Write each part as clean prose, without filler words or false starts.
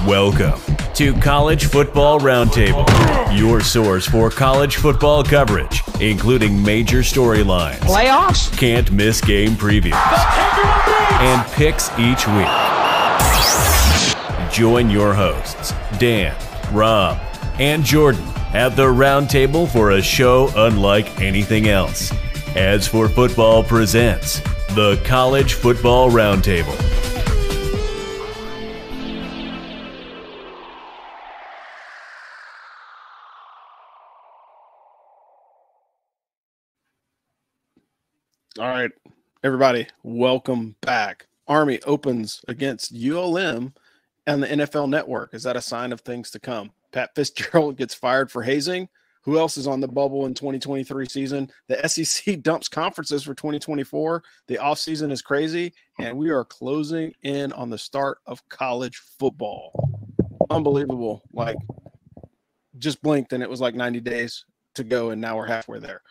Welcome to College Football Roundtable, your source for college football coverage, including major storylines, playoffs, can't miss game previews, and picks each week. Join your hosts, Dan, Rob, and Jordan at the roundtable for a show unlike anything else. As for Football presents the College Football Roundtable. All right, everybody, welcome back. Army opens against ULM and the NFL Network. Is that a sign of things to come? Pat Fitzgerald gets fired for hazing. Who else is on the bubble in 2023 season? The SEC dumps conferences for 2024. The offseason is crazy, and we are closing in on the start of college football. Unbelievable. Like, just blinked, and it was like 90 days to go, and now we're halfway there.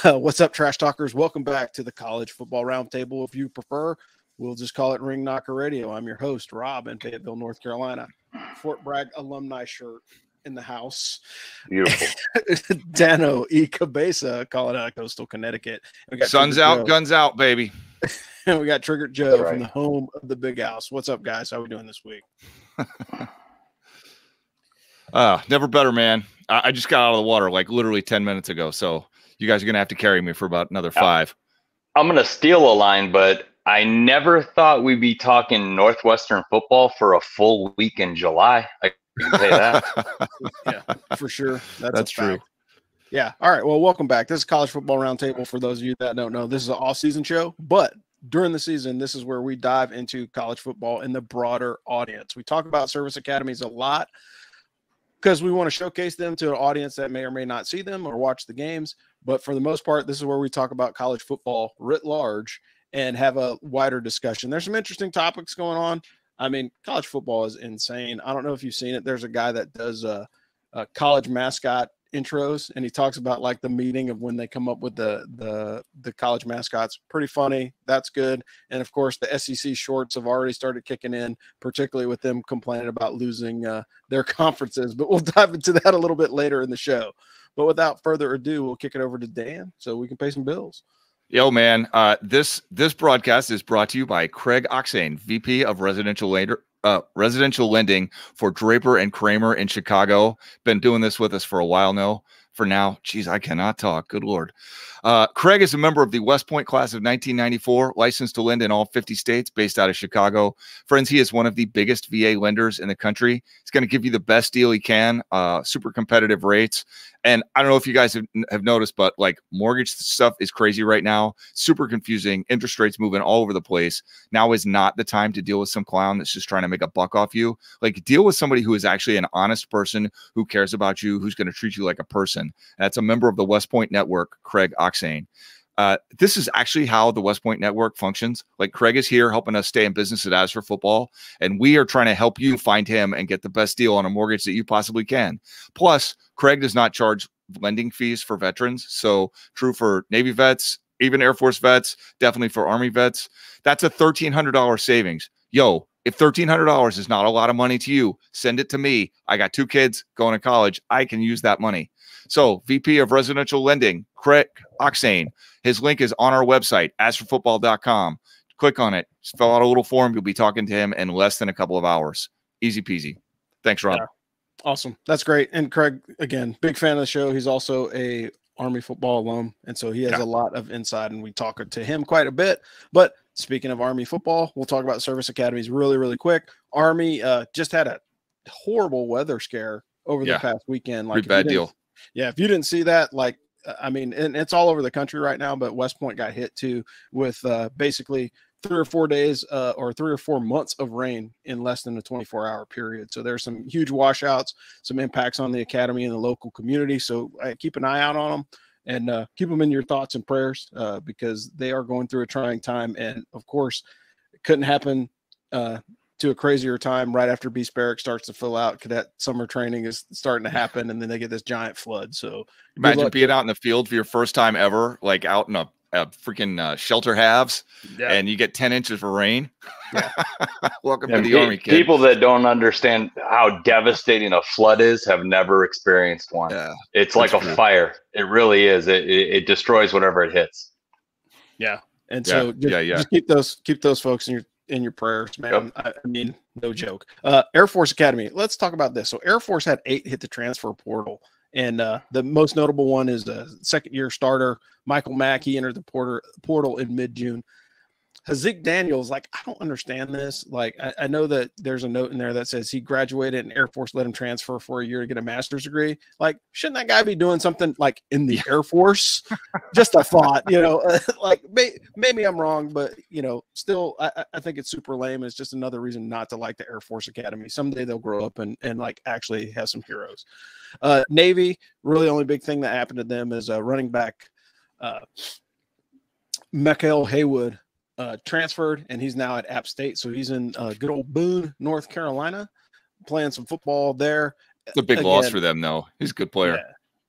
What's up, Trash Talkers? Welcome back to the College Football Roundtable. If you prefer, we'll just call it Ring Knocker Radio. I'm your host, Rob, in Fayetteville, North Carolina. Fort Bragg alumni shirt in the house. Beautiful. Dano E. Cabeza, calling out Coastal Connecticut. Sun's out, guns out, baby. And we got Triggered Joe right from the home of the Big House. What's up, guys? How are we doing this week? Never better, man. I just got out of the water like literally 10 minutes ago. So you guys are going to have to carry me for about another 5. I'm going to steal a line, but I never thought we'd be talking Northwestern football for a full week in July. I can say that. Yeah, for sure. That's true. Yeah. All right. Well, welcome back. This is College Football Roundtable. For those of you that don't know, this is an off-season show, but during the season, this is where we dive into college football in the broader audience. We talk about service academies a lot because we want to showcase them to an audience that may or may not see them or watch the games. But for the most part, this is where we talk about college football writ large and have a wider discussion. There's some interesting topics going on. I mean, college football is insane. I don't know if you've seen it. There's a guy that does college mascot intros, and he talks about like the meeting of when they come up with the college mascots. Pretty funny. That's good. And of course, the SEC shorts have already started kicking in, particularly with them complaining about losing their conferences. But we'll dive into that a little bit later in the show. But without further ado, we'll kick it over to Dan so we can pay some bills. Yo, man, this broadcast is brought to you by Craig Oxane, VP of Residential Lending for Draper and Kramer in Chicago. Been doing this with us for a while now. For now, geez, I cannot talk. Good Lord. Craig is a member of the West Point class of 1994, licensed to lend in all 50 states, based out of Chicago. Friends, he is one of the biggest VA lenders in the country. He's going to give you the best deal he can, super competitive rates. And I don't know if you guys have noticed, but like mortgage stuff is crazy right now. Super confusing. Interest rates moving all over the place. Now is not the time to deal with some clown that's just trying to make a buck off you. Like, deal with somebody who is actually an honest person who cares about you, who's going to treat you like a person. That's a member of the West Point Network, Craig Oxane. This is actually how the West Point Network functions. Like, Craig is here helping us stay in business at As for Football, and we are trying to help you find him and get the best deal on a mortgage that you possibly can. Plus, Craig does not charge lending fees for veterans. So true for Navy vets, even Air Force vets, definitely for Army vets. That's a $1,300 savings. Yo, if $1,300 is not a lot of money to you, send it to me. I got 2 kids going to college. I can use that money. So VP of Residential Lending, Craig Oxane. His link is on our website, asforfootball.com. Click on it. Just fill out a little form. You'll be talking to him in less than a couple of hours. Easy peasy. Thanks, Rob. Yeah. Awesome. That's great. And Craig, again, big fan of the show. He's also a Army football alum, and so he has a lot of insight, and we talk to him quite a bit. But speaking of Army football, we'll talk about service academies really, really quick. Army just had a horrible weather scare over the past weekend. Like, bad deal. Yeah, if you didn't see that, like, I mean, and it's all over the country right now, but West Point got hit too with basically 3 or 4 days or 3 or 4 months of rain in less than a 24-hour period. So there's some huge washouts, some impacts on the academy and the local community. So keep an eye out on them and keep them in your thoughts and prayers because they are going through a trying time. And of course, it couldn't happen to a crazier time right after Beast Barrack starts to fill out. Cadet summer training is starting to happen, and then they get this giant flood. So imagine being out in the field for your first time ever, like out in a freaking shelter halves, Yeah. and you get 10 inches of rain. Yeah. Welcome to And the Army, kid. people that don't understand how devastating a flood is have never experienced one. Yeah, it's like a fire. It really is. It destroys whatever it hits. Yeah. And so just keep those folks in your prayers, man. Yep. I mean, no joke. Air Force Academy. Let's talk about this. So Air Force had 8 hit the transfer portal. And the most notable one is the second-year starter, Michael Mack. He entered the portal in mid-June. Hazik Daniels, like, I don't understand this. Like, I know that there's a note in there that says he graduated and Air Force let him transfer for a year to get a master's degree. Like, shouldn't that guy be doing something like in the Air Force? Just a thought, like maybe I'm wrong, but, still, I think it's super lame. It's just another reason not to like the Air Force Academy. Someday they'll grow up and like actually have some heroes. Navy, really only big thing that happened to them is running back Mikael Haywood transferred, and he's now at App State. So he's in good old Boone, North Carolina, playing some football there. It's a big loss for them, though. He's a good player.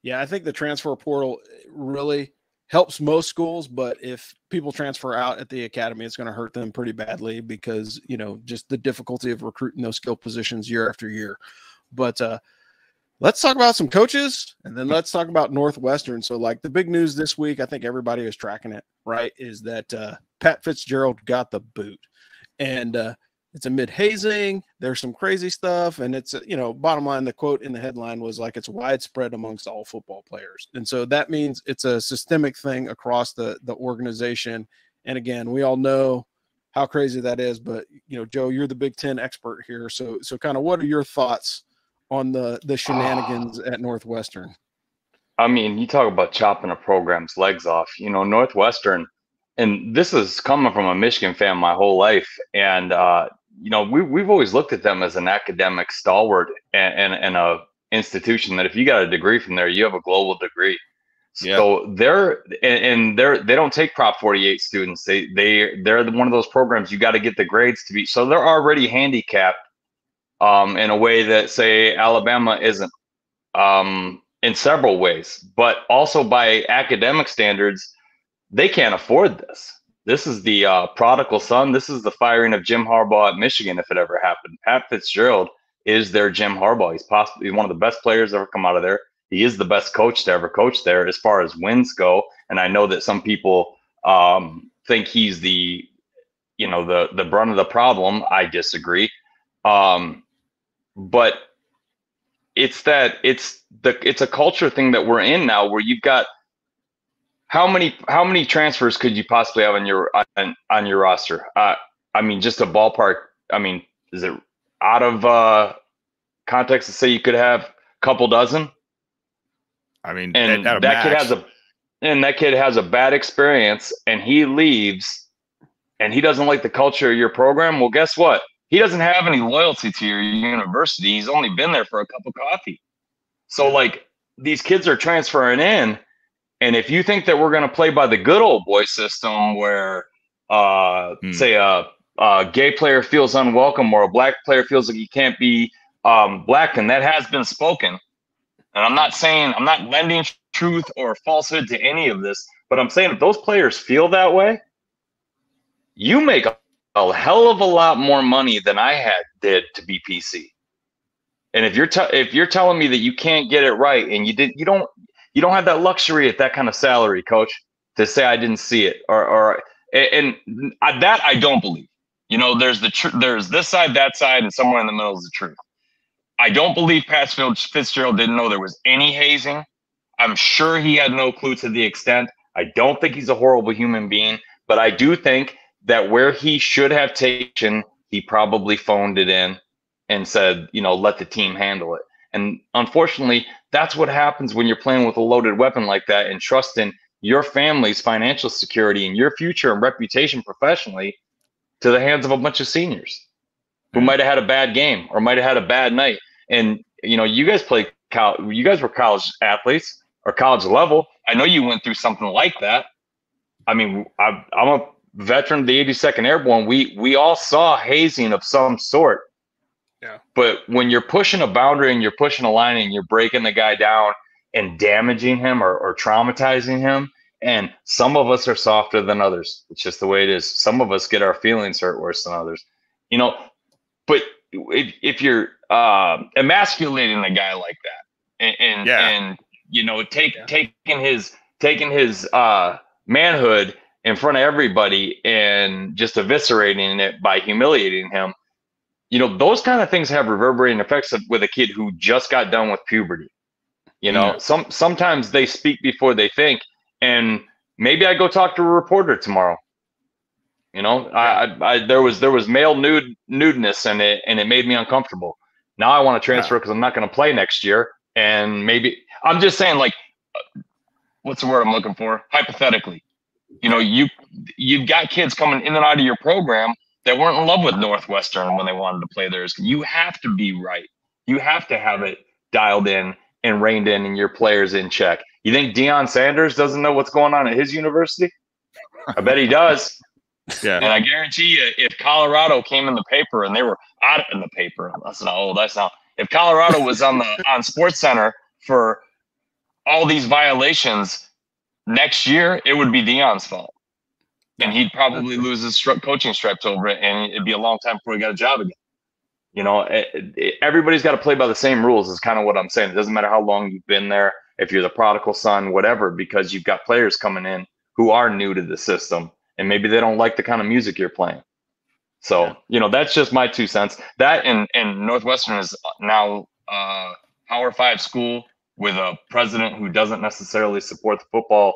Yeah, I think the transfer portal really helps most schools, but if people transfer out at the academy, it's going to hurt them pretty badly because, just the difficulty of recruiting those skill positions year after year. But let's talk about some coaches, and then let's talk about Northwestern. So, like, the big news this week, I think everybody is tracking it, right, is that Pat Fitzgerald got the boot. And it's amid hazing. There's some crazy stuff. And it's, bottom line, the quote in the headline was like, it's widespread amongst all football players. And so that means it's a systemic thing across the organization. And again, we all know how crazy that is. But, Joe, you're the Big Ten expert here. So kind of what are your thoughts on the shenanigans at Northwestern? I mean, you talk about chopping a program's legs off. Northwestern, and this is coming from a Michigan fan my whole life, and we've always looked at them as an academic stalwart and a institution that if you got a degree from there, you have a global degree. Yeah. So they don't take Prop 48 students. They're one of those programs you got to get the grades to be. So they're already handicapped in a way that, say, Alabama isn't, in several ways, but also by academic standards, they can't afford this. This is the prodigal son. This is the firing of Jim Harbaugh at Michigan if it ever happened. Pat Fitzgerald is their Jim Harbaugh. He's one of the best players to ever come out of there. He is the best coach to ever coach there as far as wins go. And I know that some people think he's the brunt of the problem. I disagree. But it's a culture thing that we're in now where you've got how many transfers could you possibly have on your roster? I mean, just a ballpark. I mean, is it out of context to say you could have a couple dozen? I mean, and that kid has a bad experience and he leaves and he doesn't like the culture of your program. Well, guess what? He doesn't have any loyalty to your university. He's only been there for a cup of coffee. So, like, these kids are transferring in, and if you think that we're going to play by the good old boy system where, say, a gay player feels unwelcome or a black player feels like he can't be black, and that has been spoken. And I'm not lending truth or falsehood to any of this, but I'm saying if those players feel that way, you make a hell of a lot more money than I did to be PC. And if you're telling me that you can't get it right and you don't have that luxury at that kind of salary, coach, to say I didn't see it and that I don't believe. There's there's this side, that side, and somewhere in the middle is the truth. I don't believe Pat Fitzgerald didn't know there was any hazing. I'm sure he had no clue to the extent. I don't think he's a horrible human being, but I do think that where he should have taken, he probably phoned it in and said, let the team handle it. And unfortunately, that's what happens when you're playing with a loaded weapon like that and trusting your family's financial security and your future and reputation professionally to the hands of a bunch of seniors who might have had a bad game or might have had a bad night. And, you guys you guys were college athletes or college level. I know you went through something like that. I mean, I'm a veteran of the 82nd Airborne. We all saw hazing of some sort. Yeah. But when you're pushing a boundary and you're pushing a line and you're breaking the guy down and damaging him or traumatizing him And some of us are softer than others. It's just the way it is. Some of us get our feelings hurt worse than others, you know. But if you're emasculating a guy like that, and you know, taking his manhood in front of everybody and just eviscerating it by humiliating him, you know, those kind of things have reverberating effects with a kid who just got done with puberty. You know, sometimes they speak before they think, and maybe I go talk to a reporter tomorrow. You know, there was male nudeness in it, and it made me uncomfortable. Now I want to transfer because I'm not going to play next year, and maybe I'm just saying, like, what's the word I'm looking for? Hypothetically, you know, you've got kids coming in and out of your program that weren't in love with Northwestern when they wanted to play theirs. You have to be right. You have to have it dialed in and reined in, and your players in check. You think Deion Sanders doesn't know what's going on at his university? I bet he does. Yeah. And I guarantee you, if Colorado came in the paper and they were out in the paper, that's not old. That's not. If Colorado was on Sports Center for all these violations next year, it would be Deion's fault, and he'd probably lose his coaching stripes over it, and it'd be a long time before he got a job again. You know, everybody's got to play by the same rules. Is kind of what I'm saying. It doesn't matter how long you've been there, if you're the prodigal son, whatever, because you've got players coming in who are new to the system. And maybe they don't like the kind of music you're playing. So, you know, that's just my 2 cents. That and Northwestern is now a Power 5 school with a president who doesn't necessarily support the football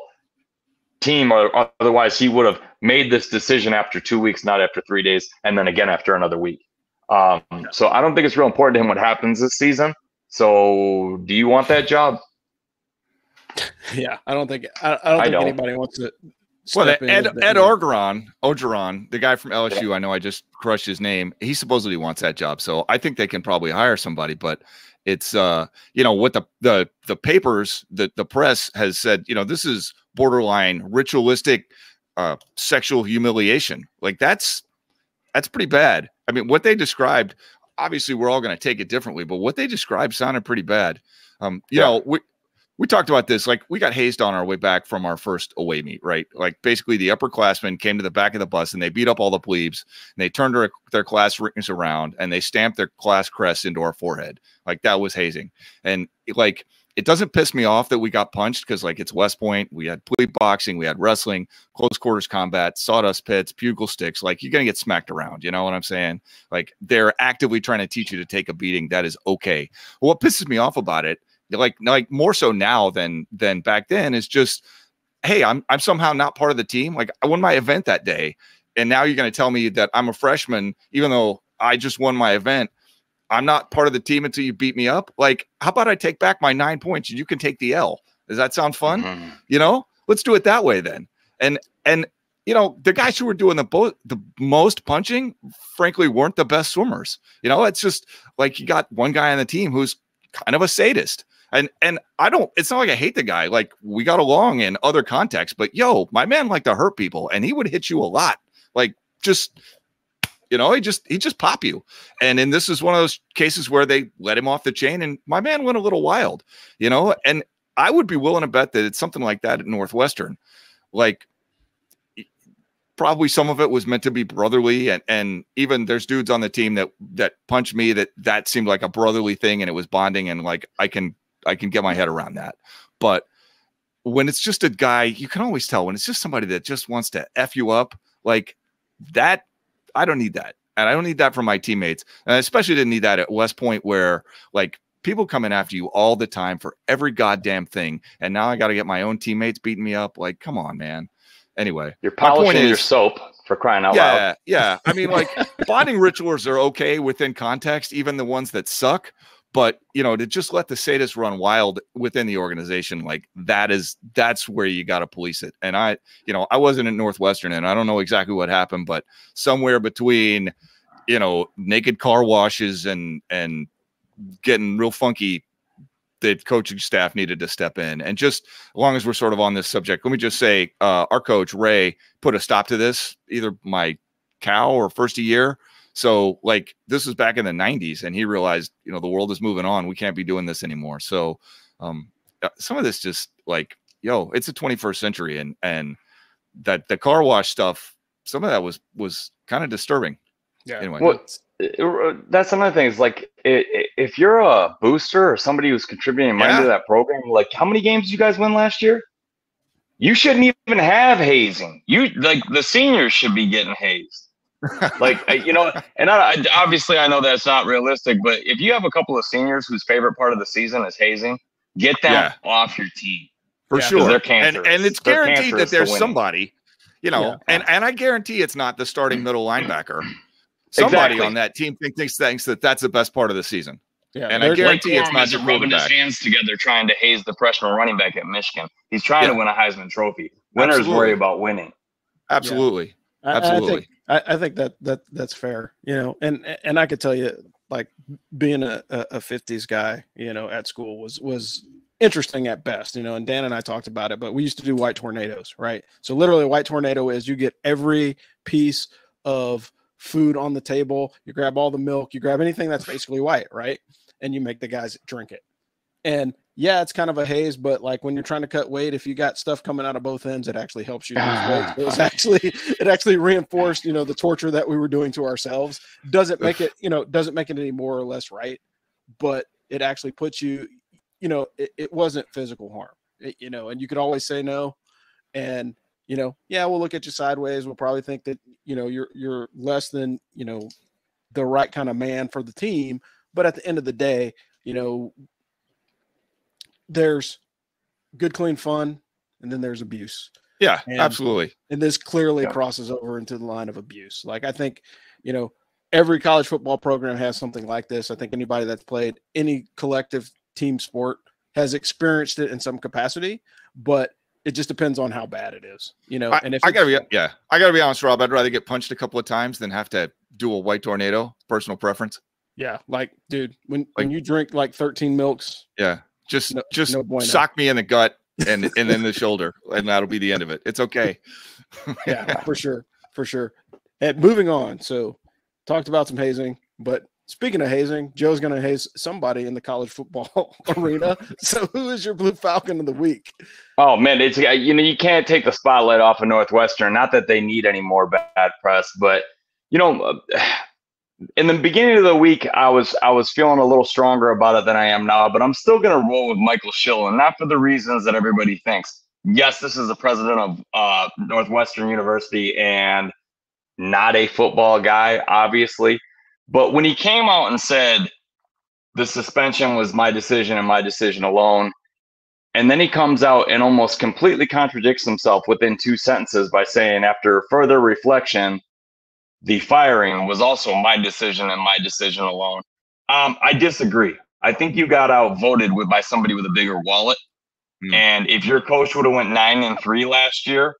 team, or otherwise he would have made this decision after 2 weeks, not after 3 days, and then again after another week. So I don't think it's real important to him what happens this season. So do you want that job? Yeah, I don't think anybody wants to. Well, Ed Orgeron, the guy from LSU, I know I just crushed his name. He supposedly wants that job, so I think they can probably hire somebody. But it's you know, what the papers, the press has said, you know, this is borderline ritualistic sexual humiliation. Like that's pretty bad. I mean, what they described, obviously we're all going to take it differently, but what they described sounded pretty bad. You know, we talked about this, like we got hazed on our way back from our first away meet, right? Like basically the upperclassmen came to the back of the bus and they beat up all the plebes, and they turned their class rings around and they stamped their class crest into our forehead. Like that was hazing. And like, it doesn't piss me off that we got punched because like it's West Point. We had plebe boxing, we had wrestling, close quarters combat, sawdust pits, bugle sticks. Like you're going to get smacked around. You know what I'm saying? Like they're actively trying to teach you to take a beating. That is okay. Well, what pisses me off about it, like more so now than back then, is just, hey, I'm somehow not part of the team. Like I won my event that day, and now you're going to tell me that I'm a freshman, even though I just won my event. I'm not part of the team until you beat me up. Like, how about I take back my 9 points and you can take the L? Does that sound fun? Mm-hmm. You know, let's do it that way then. And you know, the guys who were doing the most punching, frankly, weren't the best swimmers. You know, it's just like you got one guy on the team who's kind of a sadist. And it's not like I hate the guy. Like we got along in other contexts, but yo, my man liked to hurt people and he would hit you a lot. Like just, you know, he just pop you. And this is one of those cases where they let him off the chain and my man went a little wild, you know, and I would be willing to bet that it's something like that at Northwestern. Like probably some of it was meant to be brotherly. And even there's dudes on the team that punched me that seemed like a brotherly thing and it was bonding. And like, I can get my head around that. But when it's just a guy, you can always tell when it's just somebody that just wants to F you up like that. I don't need that. And I don't need that from my teammates. And I especially didn't need that at West Point where like people coming after you all the time for every goddamn thing. And now I got to get my own teammates beating me up. Like, come on, man. Anyway, you're polishing your soap for crying out loud. Yeah. I mean, like bonding rituals are okay within context, even the ones that suck. But, you know, to just let the sadists run wild within the organization, like that's where you got to police it. And I wasn't at Northwestern and I don't know exactly what happened, but somewhere between, you know, naked car washes and getting real funky, the coaching staff needed to step in. And just as long as we're sort of on this subject, let me just say our coach, Ray, put a stop to this, either my cow or first a year. So like this was back in the 90s and he realized, you know, the world is moving on. We can't be doing this anymore. So some of this just like it's the 21st century, and that the car wash stuff, some of that was kind of disturbing. Yeah. Anyway, that's another thing. Is like if you're a booster or somebody who's contributing money to that program, like how many games did you guys win last year? You shouldn't even have hazing. You like the seniors should be getting hazed. Like and obviously I know that's not realistic, but if you have a couple of seniors whose favorite part of the season is hazing, get them off your team for sure. They're cancerous. And it's guaranteed that there's somebody, and I guarantee it's not the starting middle linebacker. Somebody on that team thinks that that's the best part of the season. Yeah, and I guarantee it's not just rubbing his hands together trying to haze the freshman running back at Michigan. He's trying to win a Heisman Trophy. Winners worry about winning. Absolutely. Yeah. Absolutely. I think that's fair, and I could tell you, like, being a 50s guy, at school was interesting at best, and Dan and I talked about it, but we used to do white tornadoes, right? So literally a white tornado is you get every piece of food on the table, you grab all the milk, you grab anything that's basically white, right? And you make the guys drink it. And yeah, it's kind of a haze, but like when you're trying to cut weight, if you got stuff coming out of both ends, it actually helps you lose weight. So it actually reinforced, the torture that we were doing to ourselves. Doesn't make it any more or less right, but it actually puts you, it wasn't physical harm, and you could always say no. And, we'll look at you sideways. We'll probably think that, you're less than, the right kind of man for the team. But at the end of the day, there's good, clean fun, and then there's abuse. Yeah, absolutely. And this clearly crosses over into the line of abuse. Like, I think, every college football program has something like this. I think anybody that's played any collective team sport has experienced it in some capacity, but it just depends on how bad it is, And if I gotta be honest, Rob, I'd rather get punched a couple of times than have to do a white tornado. Personal preference. Yeah, like, dude, when you drink like 13 milks, just sock me in the gut and in the shoulder, and that'll be the end of it. It's okay. Yeah, for sure. And moving on. So, talked about some hazing, but speaking of hazing, Joe's going to haze somebody in the college football arena. So, who is your Blue Falcon of the week? Oh man, it's you can't take the spotlight off of Northwestern. Not that they need any more bad press, but in the beginning of the week, I was feeling a little stronger about it than I am now, but I'm still going to roll with Michael Schill, and not for the reasons that everybody thinks. Yes, this is the president of Northwestern University and not a football guy, obviously. But when he came out and said the suspension was my decision and my decision alone, and then he comes out and almost completely contradicts himself within 2 sentences by saying, after further reflection, the firing was also my decision and my decision alone. I disagree. I think you got outvoted by somebody with a bigger wallet. And if your coach would have went 9-3 last year,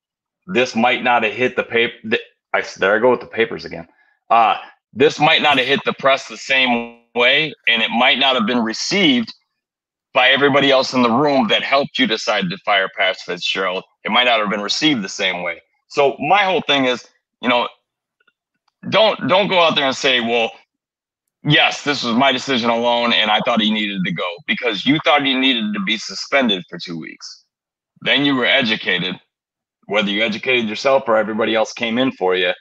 this might not have hit the paper. There I go with the papers again. This might not have hit the press the same way, and it might not have been received by everybody else in the room that helped you decide to fire Pat Fitzgerald. It might not have been received the same way. So my whole thing is, don't go out there and say, well, yes, this was my decision alone, and I thought he needed to go, because you thought he needed to be suspended for 2 weeks. Then you were educated, whether you educated yourself or everybody else came in for you,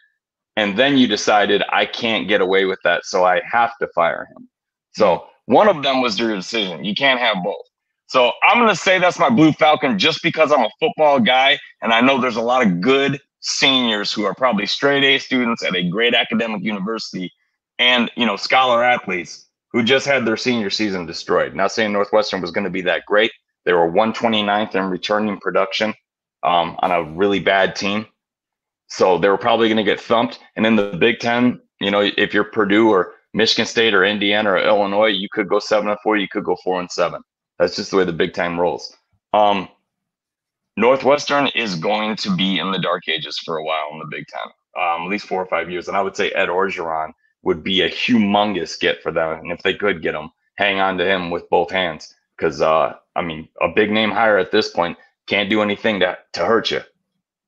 and then you decided, I can't get away with that, so I have to fire him. So one of them was your decision. You can't have both. So I'm going to say that's my Blue Falcon just because I'm a football guy, and I know there's a lot of good seniors who are probably straight A students at a great academic university and, scholar athletes who just had their senior season destroyed. Not saying Northwestern was going to be that great. They were 129th in returning production on a really bad team. So they were probably going to get thumped. And in the Big Ten, if you're Purdue or Michigan State or Indiana or Illinois, you could go 7-4, you could go 4-7. That's just the way the Big Ten rolls. Northwestern is going to be in the dark ages for a while in the Big Ten, at least 4 or 5 years. And I would say Ed Orgeron would be a humongous get for them. And if they could get him, hang on to him with both hands. Because, a big name hire at this point can't do anything to hurt you.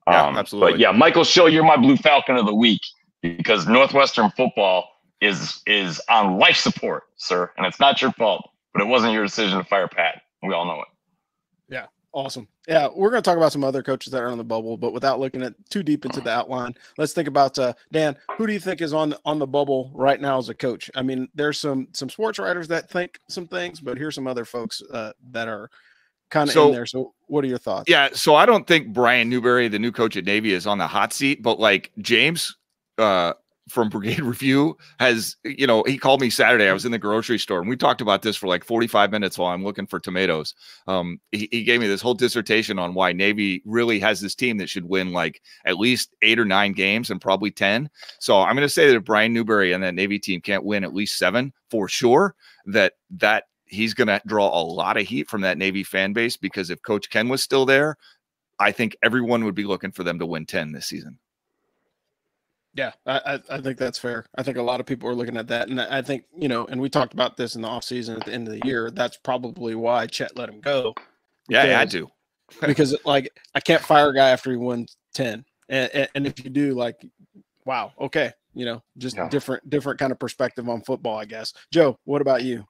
Absolutely. But yeah, Michael Schill, you're my Blue Falcon of the week, because Northwestern football is on life support, sir. And it's not your fault, but it wasn't your decision to fire Pat. We all know it. Yeah. Awesome. Yeah, we're going to talk about some other coaches that are on the bubble, but without looking at too deep into the outline, let's think about Dan. Who do you think is on the bubble right now as a coach? I mean, there's some sports writers that think some things, but here's some other folks that are kind of in there. So, what are your thoughts? Yeah, so I don't think Brian Newberry, the new coach at Navy, is on the hot seat, but like James from Brigade Review has, he called me Saturday. I was in the grocery store and we talked about this for like 45 minutes while I'm looking for tomatoes. He gave me this whole dissertation on why Navy really has this team that should win like at least 8 or 9 games and probably 10. So I'm going to say that if Brian Newberry and that Navy team can't win at least 7 for sure, that he's going to draw a lot of heat from that Navy fan base, because if Coach Ken was still there, I think everyone would be looking for them to win 10 this season. Yeah, I think that's fair. I think a lot of people are looking at that. And I think, and we talked about this in the offseason at the end of the year. That's probably why Chet let him go. Yeah, he had to. Because, I can't fire a guy after he wins 10. And if you do, wow, okay. Just different kind of perspective on football, I guess. Joe, what about you?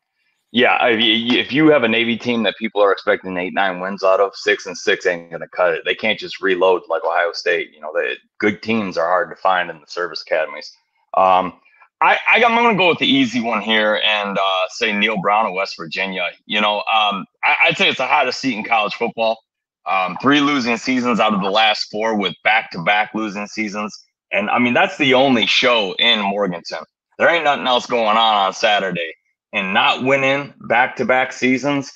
Yeah, if you have a Navy team that people are expecting 8-9 wins out of, 6-6 ain't going to cut it. They can't just reload like Ohio State. The good teams are hard to find in the service academies. I'm going to go with the easy one here and say Neil Brown of West Virginia. I'd say it's the hottest seat in college football. 3 losing seasons out of the last 4 with back-to-back losing seasons. And, that's the only show in Morganton. There ain't nothing else going on Saturday. And not winning back-to-back seasons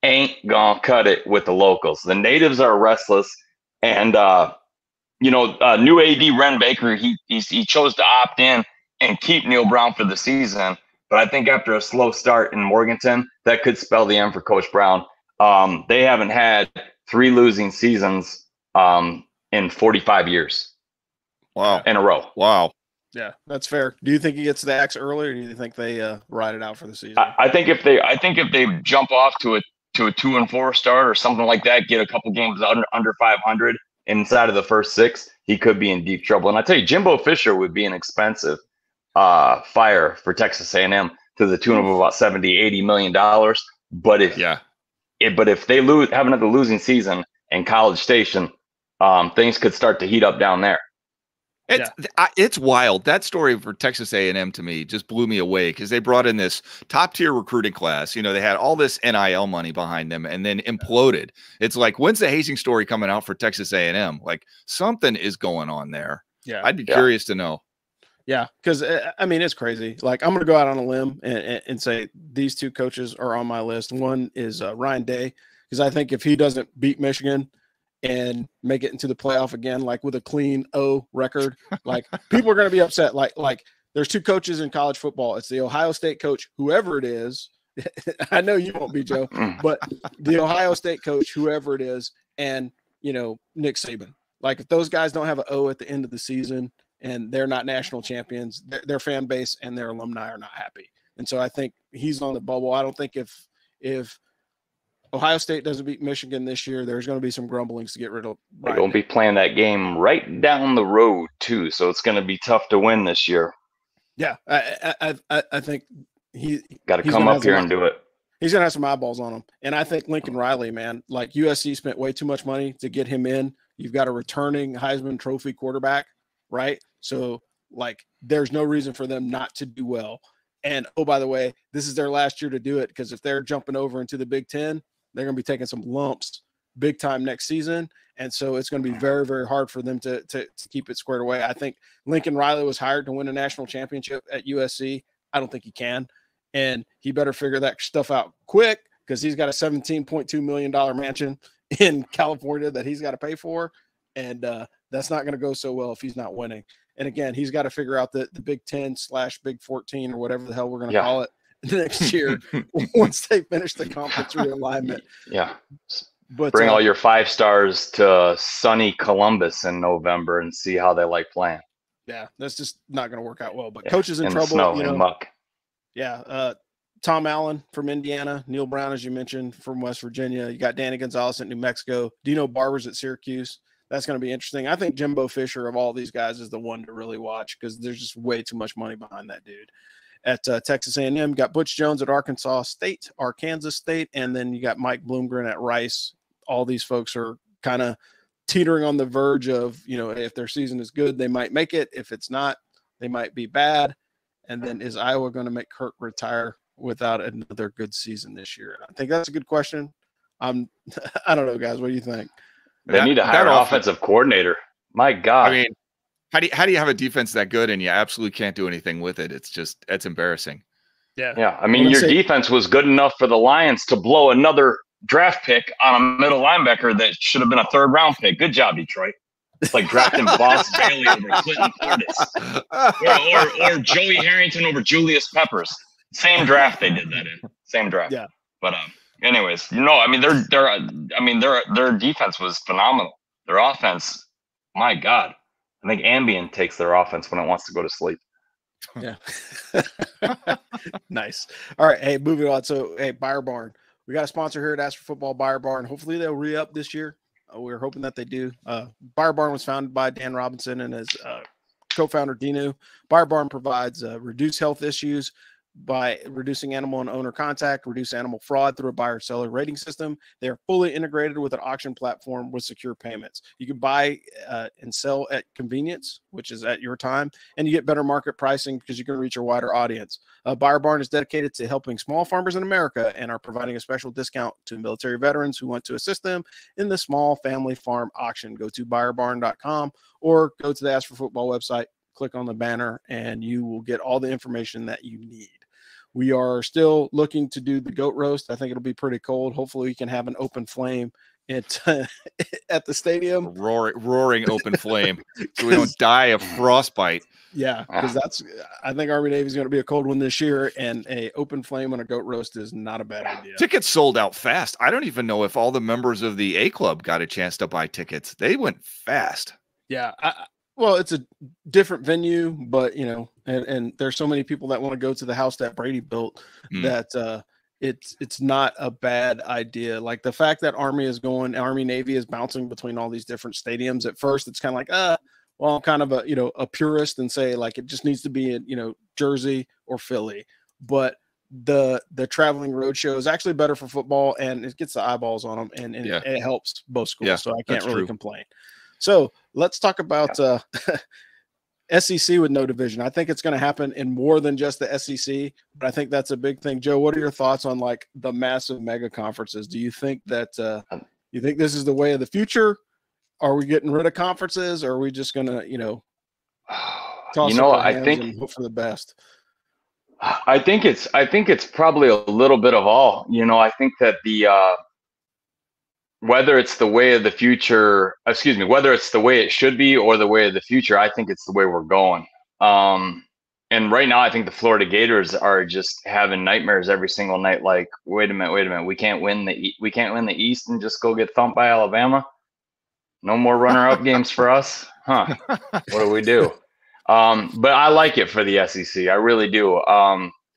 ain't gonna cut it with the locals. The natives are restless, and new AD Ren Baker, he chose to opt in and keep Neil Brown for the season. But I think after a slow start in Morganton, that could spell the end for Coach Brown. They haven't had 3 losing seasons in 45 years. Wow, in a row. Wow. Yeah, that's fair. Do you think he gets the axe early, or do you think they ride it out for the season? I think if they jump off to a 2-4 start or something like that, get a couple games under 500 inside of the first 6, he could be in deep trouble. And I tell you, Jimbo Fisher would be an expensive fire for Texas A&M to the tune of about $70-80 million. But if they have another losing season in College Station, things could start to heat up down there. It's wild. That story for Texas A&M to me just blew me away, because they brought in this top tier recruiting class. They had all this NIL money behind them and then imploded. It's like, when's the hazing story coming out for Texas A&M? Like, something is going on there. Yeah, I'd be curious to know. Yeah, because it's crazy. Like, I'm going to go out on a limb and say these 2 coaches are on my list. One is Ryan Day, because I think if he doesn't beat Michigan and make it into the playoff again, with a clean O record, people are going to be upset. Like there's 2 coaches in college football. It's the Ohio State coach, whoever it is. I know you won't be, Joe, but the Ohio State coach, whoever it is, and Nick Saban. If those guys don't have an O at the end of the season and they're not national champions, their fan base and their alumni are not happy. And so I think he's on the bubble. I don't think if Ohio State doesn't beat Michigan this year, there's going to be some grumblings to get rid of. They're going to be playing that game right down the road too, so it's going to be tough to win this year. Yeah, I think he's got to come up here and do it. He's going to have some eyeballs on him, and I think Lincoln Riley, man, USC spent way too much money to get him in. You've got a returning Heisman Trophy quarterback, right? So there's no reason for them not to do well. And oh, by the way, this is their last year to do it, because if they're jumping over into the Big Ten, they're going to be taking some lumps big time next season. And so it's going to be very, very hard for them to keep it squared away. I think Lincoln Riley was hired to win a national championship at USC. I don't think he can. And he better figure that stuff out quick, because he's got a $17.2 million mansion in California that he's got to pay for. And that's not going to go so well if he's not winning. And again, he's got to figure out the Big 10/Big 14 or whatever the hell we're going to call it next year once they finish the conference realignment. Yeah. But bring all your 5 stars to sunny Columbus in November and see how they like playing. Yeah, that's just not going to work out well. But coaches in trouble. Snow and muck. Yeah. Tom Allen from Indiana, Neil Brown, as you mentioned, from West Virginia. You got Danny Gonzalez at New Mexico. Dino Barber's at Syracuse. That's going to be interesting. I think Jimbo Fisher of all these guys is the one to really watch, because there's just way too much money behind that dude. At Texas A&M, you got Butch Jones at Arkansas State, and then you got Mike Bloomgren at Rice. all these folks are kind of teetering on the verge of, if their season is good, they might make it. If it's not, they might be bad. And then is Iowa going to make Kirk retire without another good season this year? I think that's a good question. I don't know, guys. What do you think? They need to hire an offensive coordinator. My God. I mean, how do you have a defense that good and you absolutely can't do anything with it? It's embarrassing. Yeah. I mean, your defense was good enough for the Lions to blow another draft pick on a middle linebacker that should have been a 3rd round pick. Good job, Detroit. It's like drafting Boss Bailey over Clinton Portis, or Joey Harrington over Julius Peppers. Same draft they did that in. Same draft. Yeah. But anyways, I mean, their defense was phenomenal. Their offense, my God, I think Ambien takes their offense when it wants to go to sleep. Yeah. Nice. All right. Hey, moving on. So, hey, Buyer Barn. We got a sponsor here at Ask for Football, Buyer Barn. Hopefully they'll re-up this year. We're hoping that they do. Buyer Barn was founded by Dan Robinson and his co-founder Dinu. Buyer Barn provides reduced health issues by reducing animal and owner contact, reduce animal fraud through a buyer-seller rating system. They are fully integrated with an auction platform with secure payments. You can buy and sell at convenience, which is at your time, and you get better market pricing because you can reach a wider audience. Buyer Barn is dedicated to helping small farmers in America and are providing a special discount to military veterans who want to assist them in the small family farm auction. Go to buyerbarn.com or go to the Ask for Football website, click on the banner, and you will get all the information that you need. We are still looking to do the goat roast. I think it'll be pretty cold. Hopefully we can have an open flame at the stadium. Roaring open flame so we don't die of frostbite. Yeah, because I think Army Navy is going to be a cold one this year, and a open flame on a goat roast is not a bad idea. Tickets sold out fast. I don't even know if all the members of the A Club got a chance to buy tickets. They went fast. Yeah, well, it's a different venue, but and there's so many people that want to go to the house that Brady built that it's not a bad idea. Like the fact that Army Navy is bouncing between all these different stadiums. At first, it's kind of like, well, I'm kind of a purist and say like it just needs to be in Jersey or Philly, but the traveling road show is actually better for football and it gets the eyeballs on them and it helps both schools. So I can't really complain. So let's talk about SEC with no division. I think it's going to happen in more than just the SEC, but I think that's a big thing. Joe, what are your thoughts on like the massive mega conferences? Do you think that you think this is the way of the future? Are we getting rid of conferences, or are we just going to, toss up our hands and hope for the best? I think it's probably a little bit of all. I think that whether it's the way of the future, whether it's the way it should be or the way of the future, I think it's the way we're going. And right now, I think the Florida Gators are just having nightmares every single night. Like, wait a minute, we can't win the East and just go get thumped by Alabama. No more runner-up games for us, huh? What do we do? But I like it for the SEC. I really do.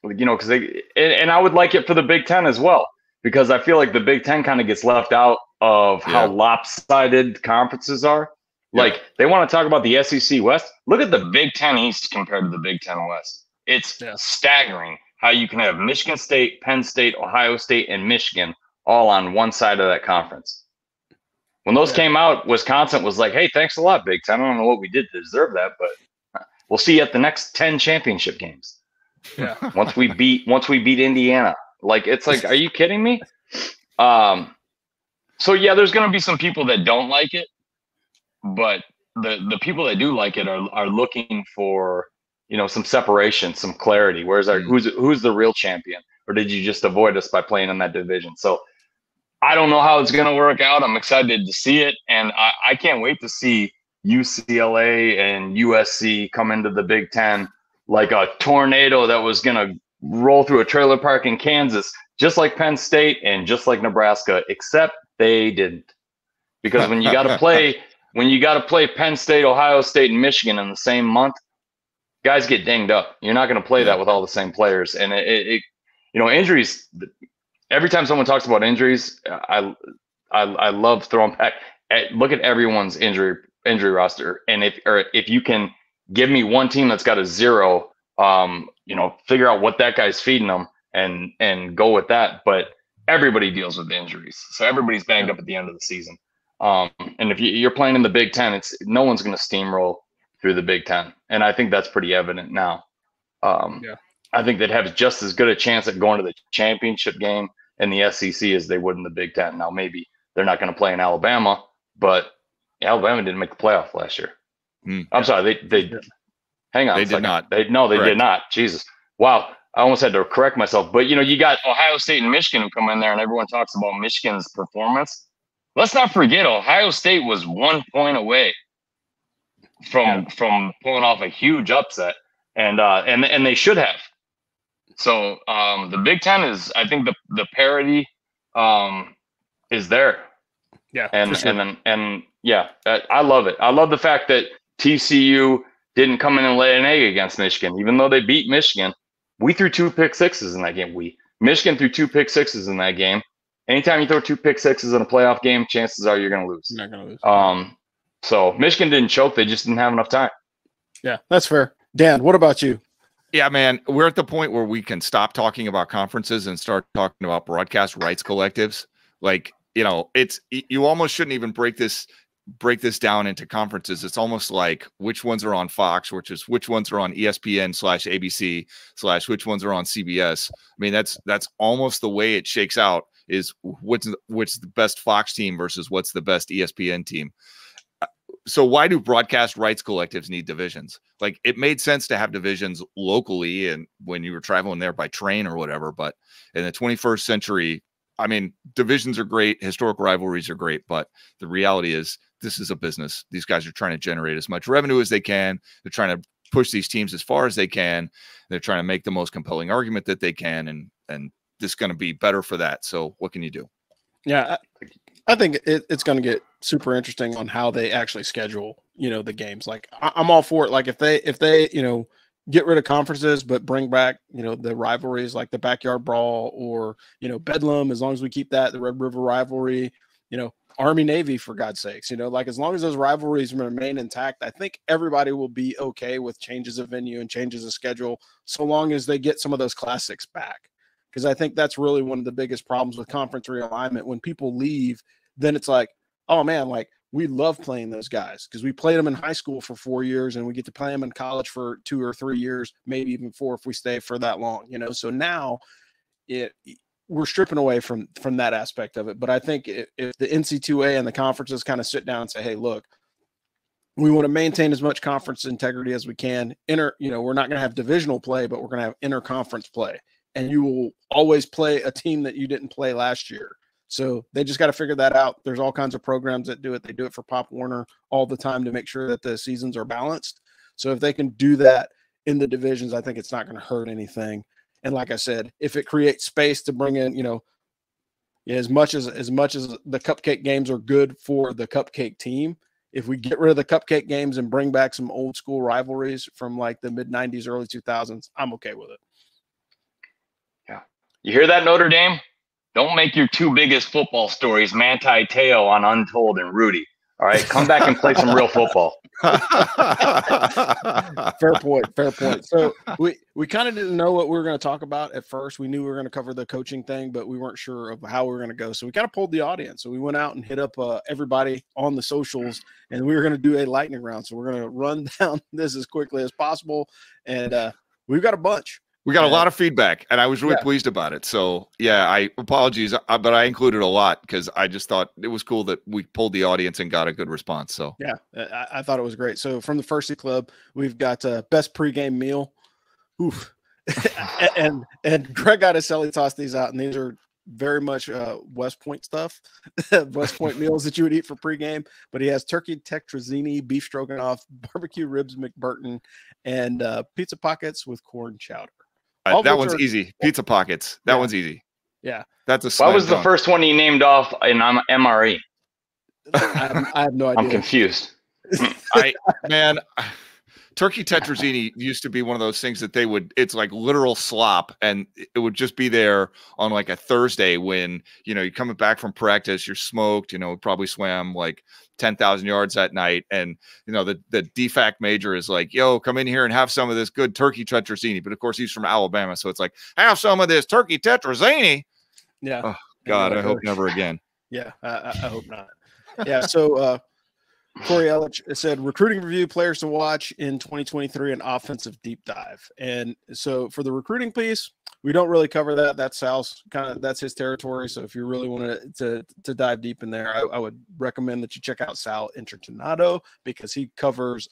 Because and I would like it for the Big Ten as well, because I feel like the Big Ten kind of gets left out of how lopsided conferences are. Like they want to talk about the SEC West. Look at the Big Ten East compared to the Big Ten West. It's staggering how you can have Michigan State, Penn State, Ohio State, and Michigan all on one side of that conference. When those came out, Wisconsin was like, hey, thanks a lot, Big Ten. I don't know what we did to deserve that, but we'll see you at the next 10 championship games. Yeah. Once we beat Indiana. Like, it's like, are you kidding me? So yeah, there's going to be some people that don't like it, but the people that do like it are looking for, some separation, some clarity. Where's who's the real champion? Or did you just avoid us by playing in that division? So I don't know how it's going to work out. I'm excited to see it. And I can't wait to see UCLA and USC come into the Big Ten like a tornado that was going to roll through a trailer park in Kansas, just like Penn State and just like Nebraska, except they didn't. Because when you got to play Penn State, Ohio State, and Michigan in the same month, guys get dinged up. You're not going to play that with all the same players. And injuries. Every time someone talks about injuries, I love throwing back. Look at everyone's injury roster, and if you can give me one team that's got a 0, figure out what that guy's feeding them and go with that. But everybody deals with injuries. So everybody's banged up at the end of the season. And if you're playing in the Big Ten, no one's going to steamroll through the Big Ten. And I think that's pretty evident now. I think they'd have just as good a chance at going to the championship game in the SEC as they would in the Big Ten. Now, maybe they're not going to play in Alabama, but Alabama didn't make the playoff last year. I'm sorry, they hang on. They did not. They did not. Jesus. Wow. I almost had to correct myself. But, you got Ohio State and Michigan who come in there, and everyone talks about Michigan's performance. Let's not forget Ohio State was 1 point away from pulling off a huge upset, and they should have. So the Big Ten is, I think the parity is there. Yeah, and I love it. I love the fact that TCU didn't come in and lay an egg against Michigan, even though they beat Michigan. We threw 2 pick sixes in that game. Michigan threw 2 pick sixes in that game. Anytime you throw 2 pick sixes in a playoff game, chances are you're going to lose. You're not going to lose. So Michigan didn't choke. They just didn't have enough time. Yeah, that's fair. Dan, what about you? Yeah, man, we're at the point where we can stop talking about conferences and start talking about broadcast rights collectives. Like, you almost shouldn't even break this down into conferences. It's almost like which ones are on Fox, which ones are on ESPN/ABC/ which ones are on CBS. I mean, that's almost the way it shakes out, is what's the best Fox team versus what's the best ESPN team. So why do broadcast rights collectives need divisions? Like, it made sense to have divisions locally and when you were traveling there by train or whatever. But in the 21st century, I mean, divisions are great. Historical rivalries are great. But the reality is this is a business. These guys are trying to generate as much revenue as they can. They're trying to push these teams as far as they can. They're trying to make the most compelling argument that they can. And this is going to be better for that. So what can you do? Yeah, I think it's going to get super interesting on how they actually schedule, the games. Like, I'm all for it. Like, if they get rid of conferences, but bring back, the rivalries like the backyard brawl or, Bedlam, as long as we keep that, the Red River rivalry, Army Navy, for God's sakes, like, as long as those rivalries remain intact, I think everybody will be okay with changes of venue and changes of schedule, so long as they get some of those classics back. Because I think that's really one of the biggest problems with conference realignment. When people leave, then it's like, oh man, like, we love playing those guys because we played them in high school for 4 years and we get to play them in college for 2 or 3 years, maybe even 4 if we stay for that long, So now we're stripping away from that aspect of it. But I think if the NC2A and the conferences kind of sit down and say, hey, look, we want to maintain as much conference integrity as we can. We're not going to have divisional play, but we're going to have inter-conference play. And you will always play a team that you didn't play last year. So they just got to figure that out. There's all kinds of programs that do it. They do it for Pop Warner all the time to make sure that the seasons are balanced. So if they can do that in the divisions, I think it's not going to hurt anything. And like I said, if it creates space to bring in, as much as the cupcake games are good for the cupcake team, if we get rid of the cupcake games and bring back some old school rivalries from like the mid 90s, early 2000s, I'm okay with it. Yeah. You hear that, Notre Dame? Don't make your 2 biggest football stories Manti Te'o on Untold and Rudy. All right, come back and play some real football. Fair point. So we kind of didn't know what we were going to talk about at first. We knew we were going to cover the coaching thing, but we weren't sure of how we were going to go. So we kind of pulled the audience. So we went out and hit up everybody on the socials, and we were going to do a lightning round. So we're going to run down this as quickly as possible, and we've got a bunch. We got a lot of feedback, and I was really pleased about it. So, apologies, but I included a lot because I just thought it was cool that we pulled the audience and got a good response. So, yeah, I thought it was great. So, from the Firsty Club, we've got best pregame meal. Oof. and Greg got to Sally toss these out, and these are very much West Point stuff, West Point meals that you would eat for pregame. But he has turkey tetrazzini, beef stroganoff, barbecue ribs McBurton, and pizza pockets with corn chowder. That one's easy. Pizza pockets. That one's easy. Yeah. That's a What was the first one he named off in MRE? I have no idea. I'm confused. Turkey tetrazzini used to be one of those things that it's like literal slop, and it would just be there on like a Thursday when, you're coming back from practice, you're smoked, probably swam like 10,000 yards that night. And, the DFAC major is like, yo, come in here and have some of this good turkey tetrazzini. But of course he's from Alabama. So it's like, have some of this turkey tetrazzini. Yeah. Oh, God, I hope never again. Yeah, I hope not. Yeah, so Corey Ellich said recruiting review, players to watch in 2023, and offensive deep dive. And so for the recruiting piece, we don't really cover that. That's Sal's that's his territory. So if you really want to dive deep in there, I would recommend that you check out Sal Intertonato, because he covers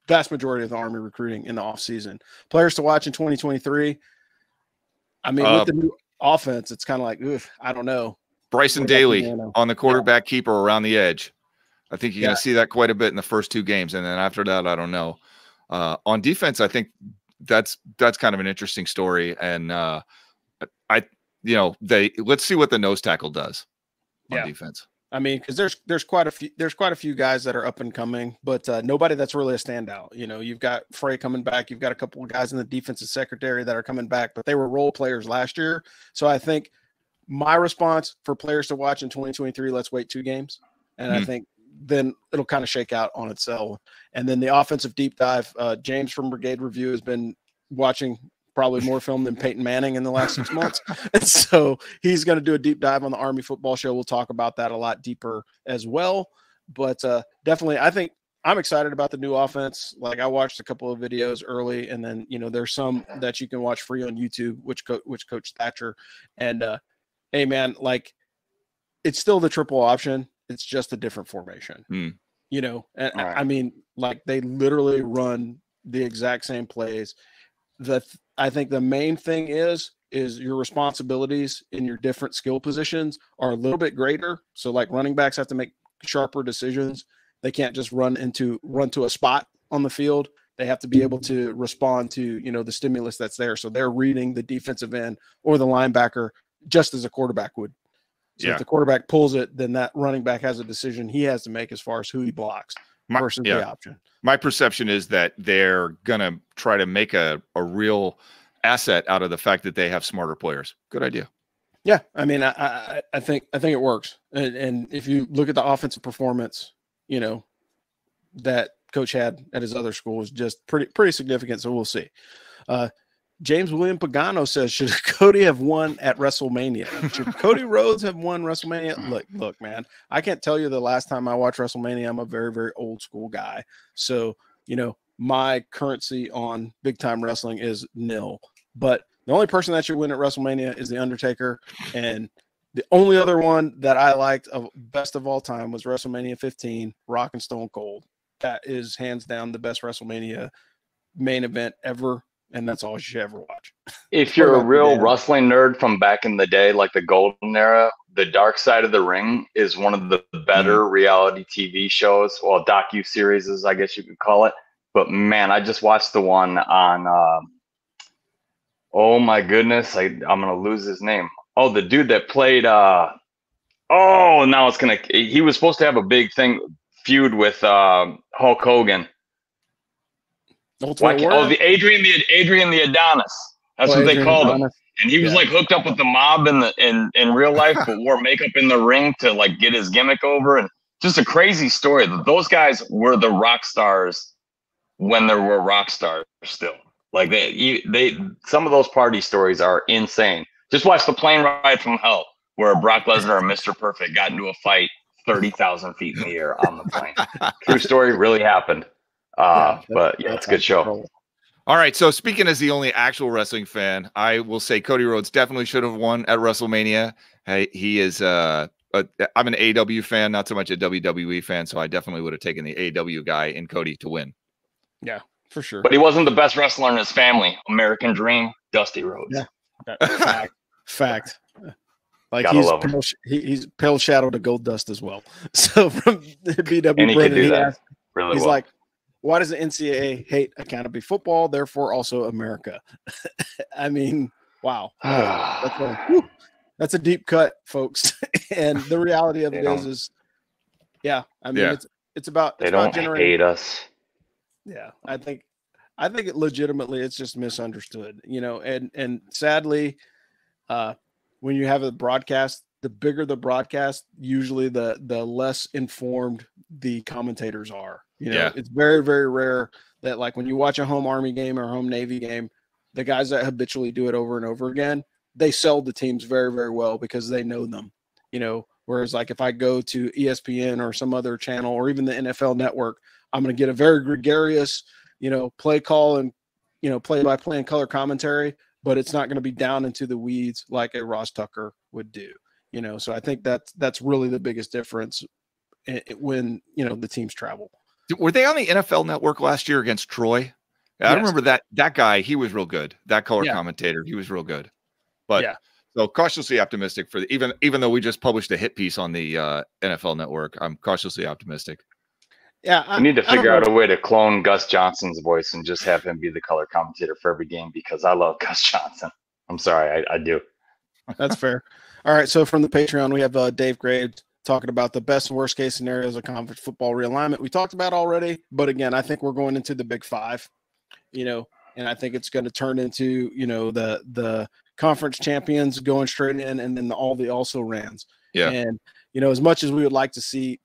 vast majority of the Army recruiting in the off season. Players to watch in 2023. I mean, with the new offense, it's kind of like, I don't know. Bryson Daly on the quarterback keeper around the edge. I think you're going to see that quite a bit in the first 2 games. And then after that, I don't know. On defense, I think that's kind of an interesting story. And let's see what the nose tackle does on defense. I mean, because there's quite a few guys that are up and coming, but nobody that's really a standout. You know, you've got Frey coming back. You've got a couple of guys in the defensive secretary that are coming back, but they were role players last year. So I think my response for players to watch in 2023, let's wait 2 games. And I think then it'll kind of shake out on itself. And then the offensive deep dive, James from Brigade Review has been watching probably more film than Peyton Manning in the last 6 months. And so he's going to do a deep dive on the Army football show. We'll talk about that a lot deeper as well. But definitely, I think I'm excited about the new offense. Like, I watched a couple of videos early, and then, there's some that you can watch free on YouTube, which Coach Thatcher. And hey, man, like, it's still the triple option. It's just a different formation, and right. I mean, like, they literally run the exact same plays. I think the main thing is your responsibilities in your different skill positions are a little bit greater. So, like, running backs have to make sharper decisions. They can't just run to a spot on the field. They have to be able to respond to, the stimulus that's there. So they're reading the defensive end or the linebacker just as a quarterback would. So if the quarterback pulls it, then that running back has a decision he has to make as far as who he blocks versus the option. My perception is that they're going to try to make a real asset out of the fact that they have smarter players. Good idea. Yeah. I mean, I think it works. And if you look at the offensive performance, that Coach had at his other school is just pretty significant. So we'll see. James William Pagano says, should Cody have won at WrestleMania? Should Cody Rhodes have won WrestleMania? Look, man, I can't tell you the last time I watched WrestleMania. I'm a very, very old school guy. So, my currency on big time wrestling is nil. But the only person that should win at WrestleMania is The Undertaker. And the only other one that I liked of best of all time was WrestleMania 15, Rock and Stone Cold. That is hands down the best WrestleMania main event ever. And that's all you should ever watch. If you're a real wrestling nerd from back in the day, like the golden era, the Dark Side of the Ring is one of the better reality TV shows. Well, docu-series, I guess you could call it. But man, I just watched the one on, oh my goodness, I'm going to lose his name. Oh, the dude that played, he was supposed to have a big feud with Hulk Hogan. The Adrian the Adonis. That's what they called him. And he was like hooked up with the mob in real life, but wore makeup in the ring to like get his gimmick over. And just a crazy story. Those guys were the rock stars when there were rock stars still. Like they some of those party stories are insane. Just watch the plane ride from hell, where Brock Lesnar and Mr. Perfect got into a fight 30,000 feet in the air on the plane. True story, really happened. But yeah, it's a good show. All right. So speaking as the only actual wrestling fan, I will say Cody Rhodes definitely should have won at WrestleMania. He is, I'm an AEW fan, not so much a WWE fan. So I definitely would have taken the AEW guy in Cody to win. Yeah, for sure. But he wasn't the best wrestler in his family. American Dream, Dusty Rhodes. Yeah. Fact. Like he's pale shadow to gold dust as well. So from BW Brennan, he's like, why does the NCAA hate accountability football? Therefore, also America. I mean, wow. That's a deep cut, folks. And the reality of it is, I mean, it's about they don't hate us. Yeah, I think it legitimately it's just misunderstood, and sadly, when you have a broadcast, the bigger the broadcast, usually the less informed the commentators are. It's very, very rare that, like, when you watch a home Army game or a home Navy game, the guys that habitually do it over and over again, they sell the teams very, very well because they know them, whereas like if I go to ESPN or some other channel or even the NFL network, I'm going to get a very gregarious, play call and, play by play and color commentary, but it's not going to be down into the weeds like a Ross Tucker would do, so I think that's really the biggest difference when, the teams travel. Were they on the NFL network last year against Troy? Yes. I remember that guy, he was real good. That color commentator, he was real good. But so cautiously optimistic for even though we just published a hit piece on the NFL network, I'm cautiously optimistic. Yeah, we need to figure out a way to clone Gus Johnson's voice and just have him be the color commentator for every game because I love Gus Johnson. I'm sorry, I do. That's fair. All right, so from the Patreon, we have Dave Graves talking about the best and worst case scenarios of college football realignment. We talked about already, but again, I think we're going into the Big Five, and I think it's going to turn into, the conference champions going straight in and then all the also rans. Yeah. And, as much as we would like to see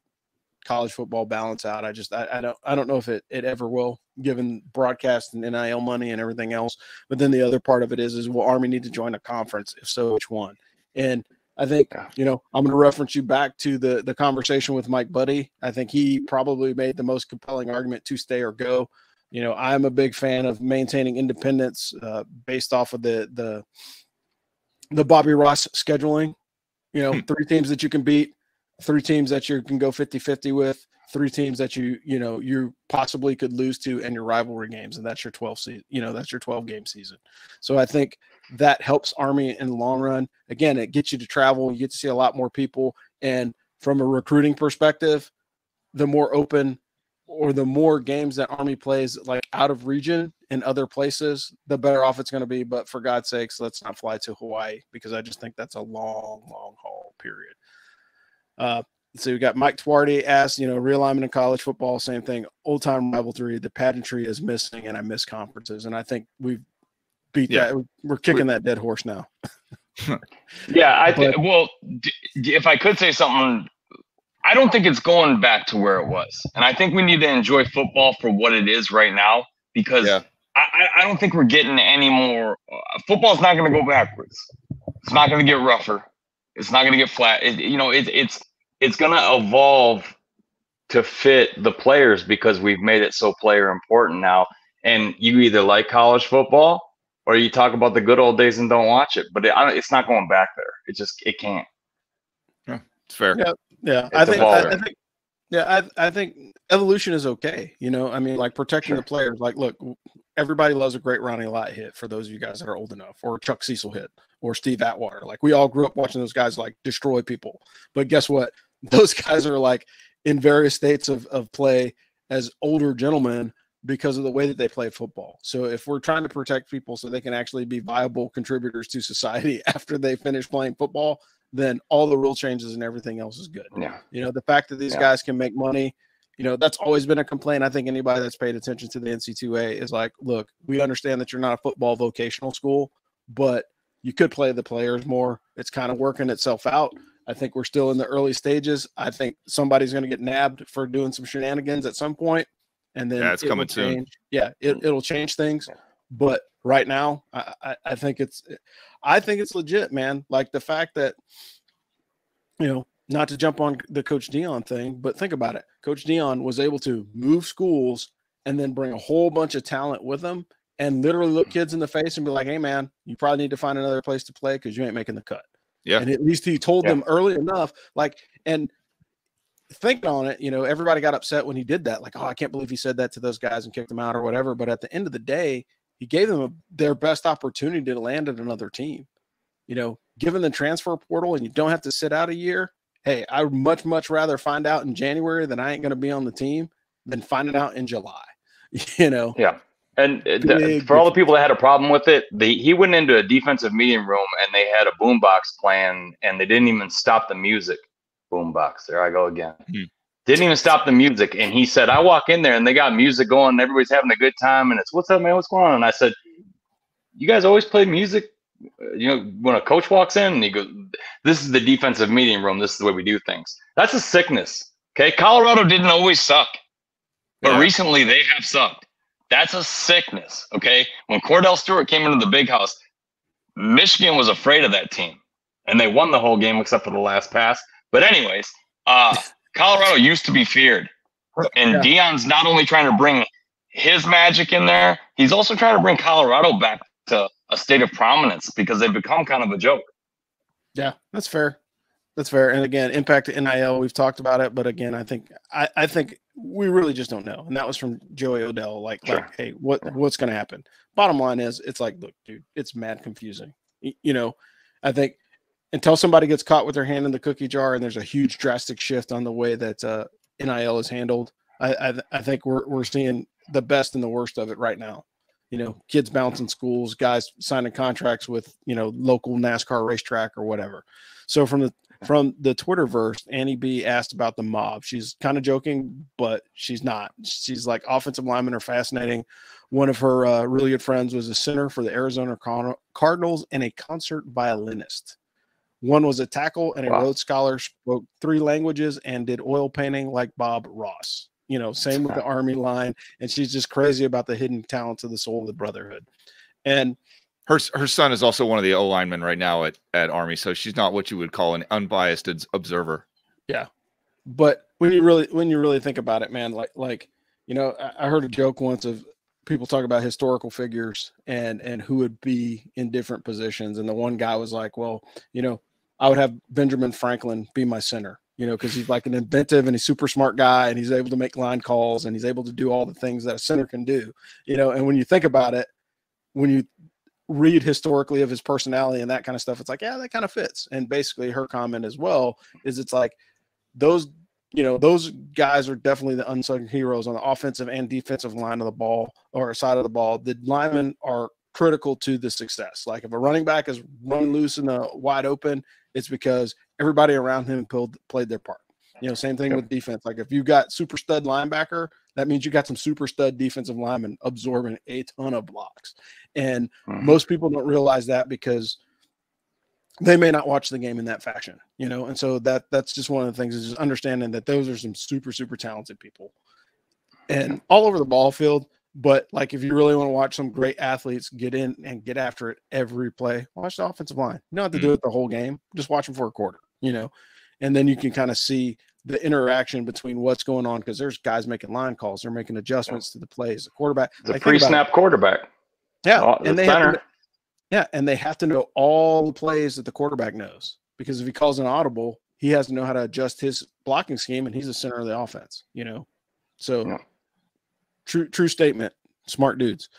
college football balance out, I don't know if it ever will, given broadcast and NIL money and everything else. But then the other part of it is will Army need to join a conference? If so, which one? And I think, I'm going to reference you back to the conversation with Mike Buddy. I think he probably made the most compelling argument to stay or go. I'm a big fan of maintaining independence based off of the Bobby Ross scheduling, 3 teams that you can beat, 3 teams that you can go 50-50 with, 3 teams that you possibly could lose to in your rivalry games. And that's your 12 season, that's your 12 game season. So I think that helps Army in the long run. Again, it gets you to travel. You get to see a lot more people. And from a recruiting perspective, the more open or the more games that Army plays like out of region in other places, the better off it's going to be. But for God's sakes, let's not fly to Hawaii because I just think that's a long, long haul period. So we got Mike Twardy asked, realignment in college football, same thing, old time rivalry. The pageantry is missing and I miss conferences. And I think we've beat that. We're kicking that dead horse now. Yeah. Well, if I could say something, I don't think it's going back to where it was. And I think we need to enjoy football for what it is right now, because I don't think we're getting any more. Football's not going to go backwards. It's not going to get rougher. It's not going to get flat. It's going to evolve to fit the players because we've made it so player important now. And you either like college football or you talk about the good old days and don't watch it. But it's not going back there. It can't. Yeah, it's fair. Yeah. I think evolution is okay. Like protecting the players. Like, look, everybody loves a great Ronnie Lott hit for those of you guys that are old enough, or Chuck Cecil hit, or Steve Atwater. Like, we all grew up watching those guys like destroy people. But guess what? Those guys are like in various states of play as older gentlemen because of the way that they play football. So if we're trying to protect people so they can actually be viable contributors to society after they finish playing football, then all the rule changes and everything else is good. Yeah. The fact that these guys can make money, that's always been a complaint. I think anybody that's paid attention to the NC2A is like, look, we understand that you're not a football vocational school, but you could play the players more. It's kind of working itself out. I think we're still in the early stages. I think somebody's going to get nabbed for doing some shenanigans at some point, and then it's coming soon. Yeah, it'll change things. But right now, I think it's legit, man. Like the fact that, not to jump on the Coach Dion thing, but think about it. Coach Dion was able to move schools and then bring a whole bunch of talent with him and literally look kids in the face and be like, hey, man, you probably need to find another place to play because you ain't making the cut. Yeah. And at least he told them early enough, and thinking on it, everybody got upset when he did that. Like, oh, I can't believe he said that to those guys and kicked them out or whatever. But at the end of the day, he gave them their best opportunity to land at another team. Given the transfer portal and you don't have to sit out a year, hey, I would much, much rather find out in January that I ain't going to be on the team than find it out in July, Yeah. And for all the people that had a problem with it, he went into a defensive meeting room and they had a boombox playing and they didn't even stop the music. Boombox. There I go again. Didn't even stop the music. And he said, I walk in there and they got music going and everybody's having a good time. And it's, what's up, man? What's going on? And I said, you guys always play music? When a coach walks in and he goes, this is the defensive meeting room. This is the way we do things. That's a sickness. Okay. Colorado didn't always suck, but recently they have sucked. That's a sickness. Okay. When Cordell Stewart came into the big house, Michigan was afraid of that team, and they won the whole game except for the last pass. But anyways, Colorado used to be feared, and Deion's not only trying to bring his magic in there, he's also trying to bring Colorado back to a state of prominence because they've become kind of a joke. Yeah, that's fair. That's fair. And again, impact to NIL, we've talked about it, but again, I think we really just don't know. And that was from Joey Odell. Like, hey, what's going to happen? Bottom line is, it's like, look, dude, it's mad confusing. You know, I think until somebody gets caught with their hand in the cookie jar and there's a huge drastic shift on the way that NIL is handled, I think we're seeing the best and the worst of it right now. You know, kids bouncing schools, guys signing contracts with, you know, local NASCAR racetrack or whatever. So from the Twitterverse, Annie B asked about the mob. She's kind of joking, but she's not. She's like, offensive linemen are fascinating. One of her really good friends was a center for the Arizona Cardinals and a concert violinist. One was a tackle and a Rhodes Scholar, spoke 3 languages and did oil painting like Bob Ross. You know, same with the Army line. And she's just crazy about the hidden talents of the soul of the brotherhood. And her son is also one of the O linemen right now at Army. So she's not what you would call an unbiased observer. Yeah. But when you really think about it, man, like, you know, I heard a joke once of people talk about historical figures and who would be in different positions. And the one guy was like, well, you know, I would have Benjamin Franklin be my center. You know, because he's like an inventive and he's super smart guy and he's able to make line calls and he's able to do all the things that a center can do, you know. And when you think about it, when you read historically of his personality and that kind of stuff, it's like, yeah, that kind of fits. And basically her comment as well is it's like those guys are definitely the unsung heroes on the offensive and defensive line of the ball or side of the ball. The linemen are critical to the success. Like if a running back is running loose in the wide open, it's because everybody around him played their part. You know, same thing with defense. Like if you got super stud linebacker, that means you got some super stud defensive linemen absorbing a ton of blocks. And most people don't realize that because they may not watch the game in that fashion, you know? And so that's just one of the things is just understanding that those are some super, super talented people and all over the ball field. But like, if you really want to watch some great athletes get in and get after it every play, watch the offensive line. You don't have to do it the whole game. Just watch them for a quarter, you know, and then you can kind of see the interaction between what's going on. Cause there's guys making line calls. They're making adjustments to the plays. The quarterback, it's a pre-snap quarterback. Yeah. And they have to know all the plays that the quarterback knows, because if he calls an audible, he has to know how to adjust his blocking scheme, and he's the center of the offense, you know? So true statement. Smart dudes.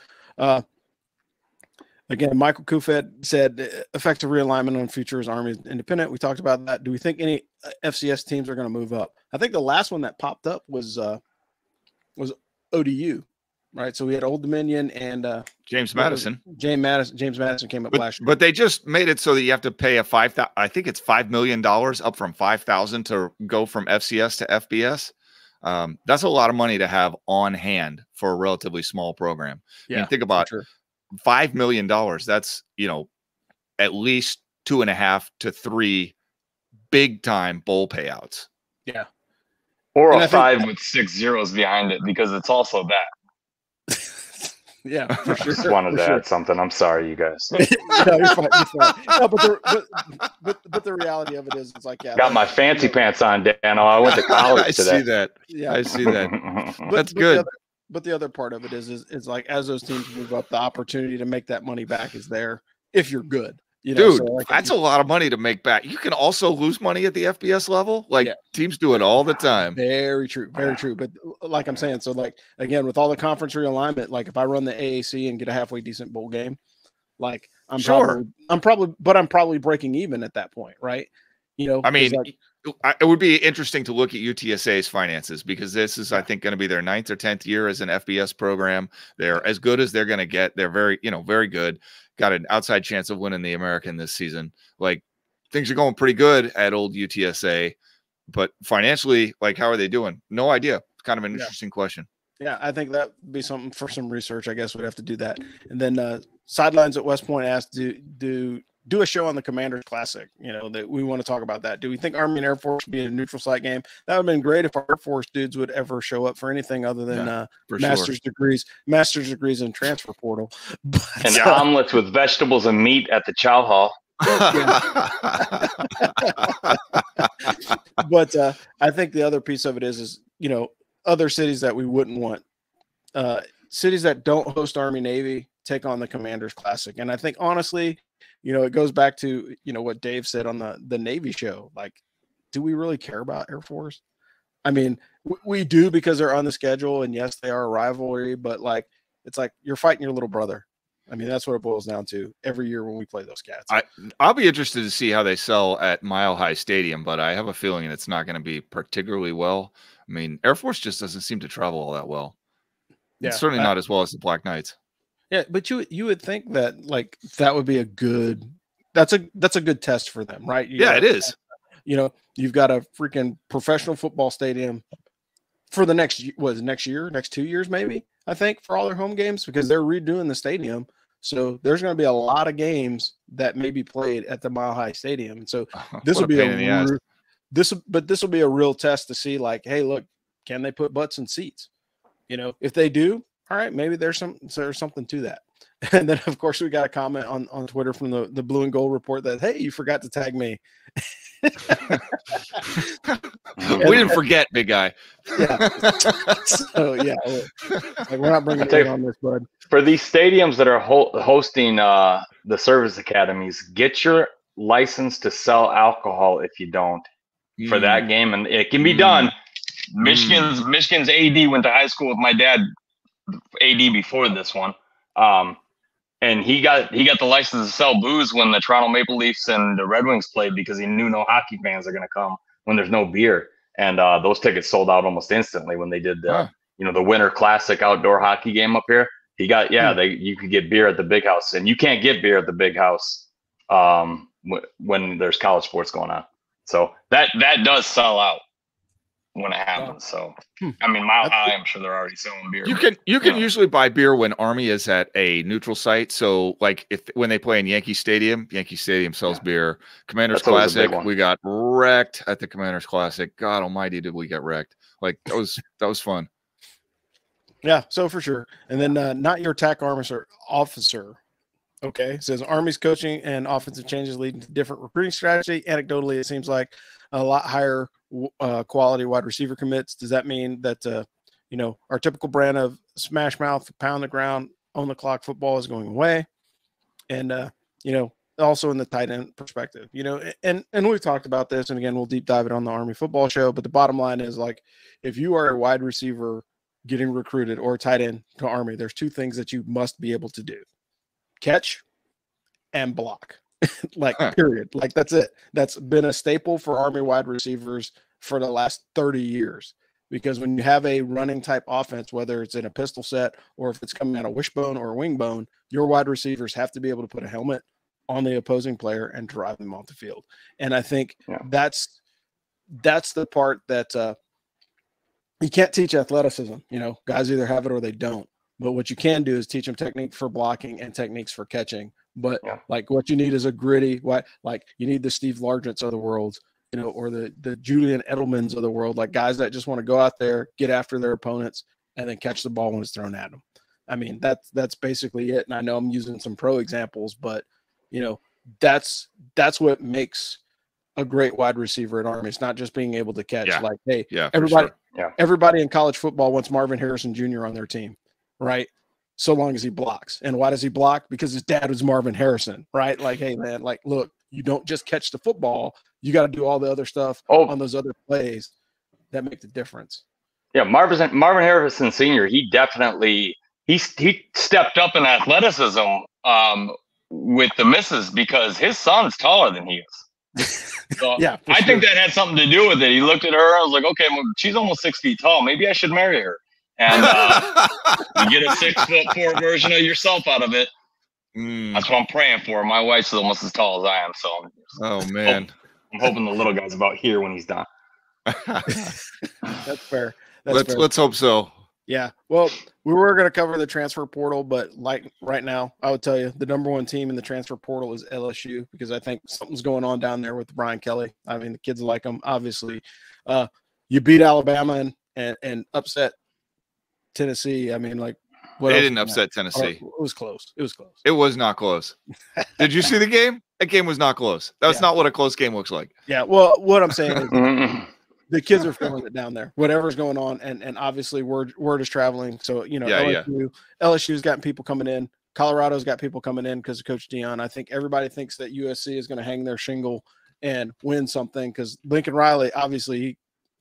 Again, Michael Kufed said effective realignment on future is Army independent. We talked about that. Do we think any FCS teams are going to move up? I think the last one that popped up was ODU, right? So we had Old Dominion and James Madison. James Madison came up last year. But they just made it so that you have to pay I think it's $5 million up from $5,000 to go from FCS to FBS. That's a lot of money to have on hand for a relatively small program. Yeah, I mean, think about $5 million. That's, you know, at least 2.5 to 3 big time bowl payouts. Yeah. Or a 5 with 6 zeros behind it, because it's also that. Yeah, for sure. Just wanted to add something. I'm sorry, you guys. No, you're fine. No, but the reality of it is, it's like, got my fancy pants on, Dano. I went to college today. I see that. Yeah, I see that. That's good. But the other part of it is like, as those teams move up, the opportunity to make that money back is there if you're good. You know, dude, so like, that's a lot of money to make back. You can also lose money at the FBS level. Like teams do it all the time. Very true. Very true. But like I'm saying, so like, again, with all the conference realignment, like if I run the AAC and get a halfway decent bowl game, like I'm probably breaking even at that point. Right. You know, I mean, like, it would be interesting to look at UTSA's finances, because this is, I think, going to be their 9th or 10th year as an FBS program. They're as good as they're going to get. They're very good. Got an outside chance of winning the American this season. Like, things are going pretty good at old UTSA, but financially, like, how are they doing? No idea. It's kind of an interesting question. Yeah, I think that would be something for some research. I guess we'd have to do that. And then Sidelines at West Point asked, do do a show on the Commanders Classic, that we want to talk about that. Do we think Army and Air Force should be a neutral site game? That would have been great if our Air Force dudes would ever show up for anything other than master's degrees in transfer portal. But, and omelets with vegetables and meat at the chow hall. But I think the other piece of it is other cities that we wouldn't want, cities that don't host Army Navy take on the Commanders Classic. And I think honestly, it goes back to what Dave said on the Navy show. Like, do we really care about Air Force? I mean, we do because they're on the schedule, and yes, they are a rivalry, but like, it's like you're fighting your little brother. I mean, that's what it boils down to every year when we play those cats. I'll be interested to see how they sell at Mile High Stadium, but I have a feeling it's not going to be particularly well. I mean, Air Force just doesn't seem to travel all that well. Yeah, it's certainly not as well as the Black Knights. Yeah, but you would think that like that would be a good that's a good test for them, right? It is. You've got a freaking professional football stadium for the next 2 years maybe, I think, for all their home games, because they're redoing the stadium. So there's going to be a lot of games that may be played at the Mile High Stadium. And so this will be this will be a real test to see, like, hey, look, can they put butts in seats? If they do, all right, maybe there's something to that. And then of course we got a comment on Twitter from the Blue and Gold Report that, hey, you forgot to tag me. We didn't forget, big guy. Yeah. So yeah, like, we're not bringing it on this, bud. For these stadiums that are hosting the service academies, get your license to sell alcohol if you don't for that game, and it can be done. Michigan's AD went to high school with my dad, AD before this one, and he got the license to sell booze when the Toronto Maple Leafs and the Red Wings played, because he knew no hockey fans are going to come when there's no beer, and those tickets sold out almost instantly when they did the Winter Classic outdoor hockey game up here. He got you could get beer at the Big House, and you can't get beer at the Big House when there's college sports going on. So that does sell out when it happens. So I mean, Mile High, I'm sure they're already selling beer. You can usually buy beer when Army is at a neutral site. So like when they play in Yankee Stadium sells beer. Commanders Classic, we got wrecked at the Commanders Classic. God almighty, did we get wrecked. Like that was fun. Yeah, so for sure. And then not your attack officer. Okay, it says Army's coaching and offensive changes leading to different recruiting strategy. Anecdotally, it seems like a lot higher quality wide receiver commits. Does that mean that our typical brand of smash mouth, pound the ground, on the clock football is going away? And also in the tight end perspective, and we've talked about this, and again, we'll deep dive it on the Army football show. But the bottom line is, like, if you are a wide receiver getting recruited or tight end to Army, there's two things that you must be able to do: catch and block. Period. Like, that's it. That's been a staple for Army wide receivers for the last 30 years. Because when you have a running type offense, whether it's in a pistol set or if it's coming out of wishbone or wing bone, your wide receivers have to be able to put a helmet on the opposing player and drive them off the field. And I think that's the part that you can't teach athleticism. Guys either have it or they don't. But what you can do is teach them technique for blocking and techniques for catching. But like, what you need is a gritty, you need the Steve Largents of the world, or the Julian Edelmans of the world, like guys that just want to go out there, get after their opponents, and then catch the ball when it's thrown at them. I mean, that's basically it. And I know I'm using some pro examples, but that's what makes a great wide receiver at Army. It's not just being able to catch. Everybody in college football wants Marvin Harrison Jr. on their team, right? So long as he blocks. And why does he block? Because his dad was Marvin Harrison, right? Like, hey man, like, look, you don't just catch the football. You got to do all the other stuff on those other plays that make the difference. Yeah, Marvin Harrison Sr., he definitely he stepped up in athleticism with the misses because his son's taller than he is. So I think that had something to do with it. He looked at her. I was like, okay, well, she's almost 6 feet tall. Maybe I should marry her. And you get a 6'4" version of yourself out of it. That's what I'm praying for. My wife's almost as tall as I am. So, man, I'm hoping the little guy's about here when he's done. That's fair. Let's hope so. Yeah. Well, we were going to cover the transfer portal, but like right now, I would tell you the number one team in the transfer portal is LSU because I think something's going on down there with Brian Kelly. I mean, the kids like him, obviously. You beat Alabama and upset Tennessee. I mean, like, what They else didn't was upset that? Tennessee. Oh, it was close. It was close. It was not close. Did you see the game? That game was not close. That's not what a close game looks like. Yeah. Well, what I'm saying is the kids are feeling it down there, whatever's going on. And obviously word is traveling. So, LSU's gotten people coming in. Colorado's got people coming in because of Coach Dion. I think everybody thinks that USC is going to hang their shingle and win something because Lincoln Riley, obviously, he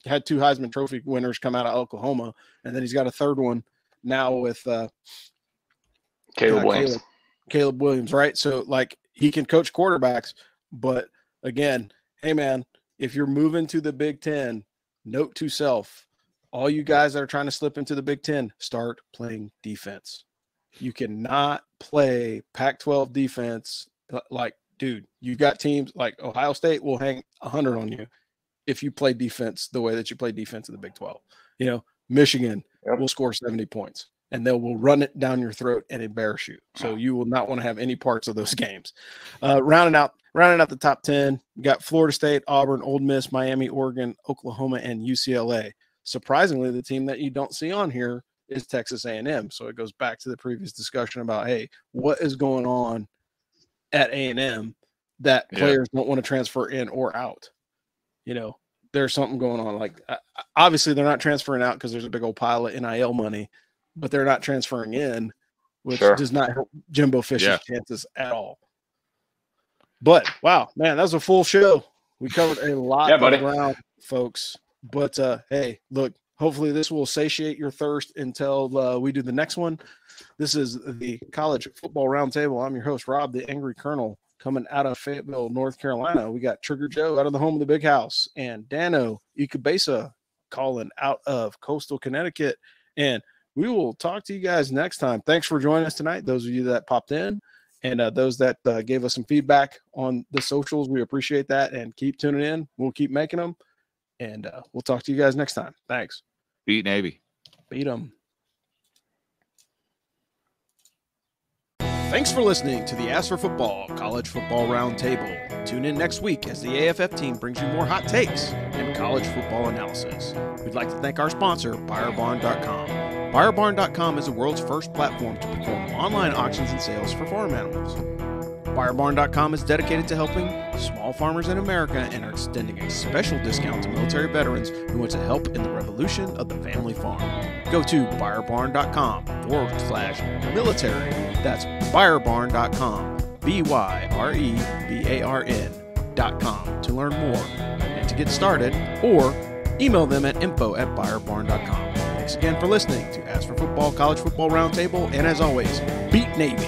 had 2 Heisman Trophy winners come out of Oklahoma, and then he's got a third one now with Caleb Williams. Caleb Williams, right? So, like, he can coach quarterbacks, but again, hey, man, if you're moving to the Big Ten, note to self, all you guys that are trying to slip into the Big Ten, start playing defense. You cannot play Pac-12 defense. Like, dude, you got teams like Ohio State will hang 100 on you if you play defense the way that you play defense in the Big 12. Michigan will score 70 points, and they will run it down your throat and embarrass you. So you will not want to have any parts of those games. Rounding out the top 10, you got Florida State, Auburn, Ole Miss, Miami, Oregon, Oklahoma, and UCLA. Surprisingly, the team that you don't see on here is Texas A&M. So it goes back to the previous discussion about, hey, what is going on at A&M that players don't want to transfer in or out? There's something going on. Like, obviously, they're not transferring out because there's a big old pile of NIL money, but they're not transferring in, which does not help Jimbo Fisher's chances at all. But, wow, man, that was a full show. We covered a lot of ground, folks. But, hey, look, hopefully this will satiate your thirst until we do the next one. This is the College Football Roundtable. I'm your host, Rob, the Angry Colonel, coming out of Fayetteville, North Carolina. We got Trigger Joe out of the home of the Big House and Dano Ikebesa calling out of coastal Connecticut. And we will talk to you guys next time. Thanks for joining us tonight, those of you that popped in. And those that gave us some feedback on the socials, we appreciate that. And keep tuning in. We'll keep making them. And we'll talk to you guys next time. Thanks. Beat Navy. Beat them. Thanks for listening to the Ask for Football College Football Roundtable. Tune in next week as the AFF team brings you more hot takes and college football analysis. We'd like to thank our sponsor, BuyerBarn.com. BuyerBarn.com is the world's first platform to perform online auctions and sales for farm animals. BuyerBarn.com is dedicated to helping small farmers in America and are extending a special discount to military veterans who want to help in the revolution of the family farm. Go to BuyerBarn.com/military. That's BuyerBarn.com, BYREBARN.com to learn more and to get started, or email them at info@BuyerBarn.com. Thanks again for listening to Ask for Football College Football Roundtable, and as always, beat Navy.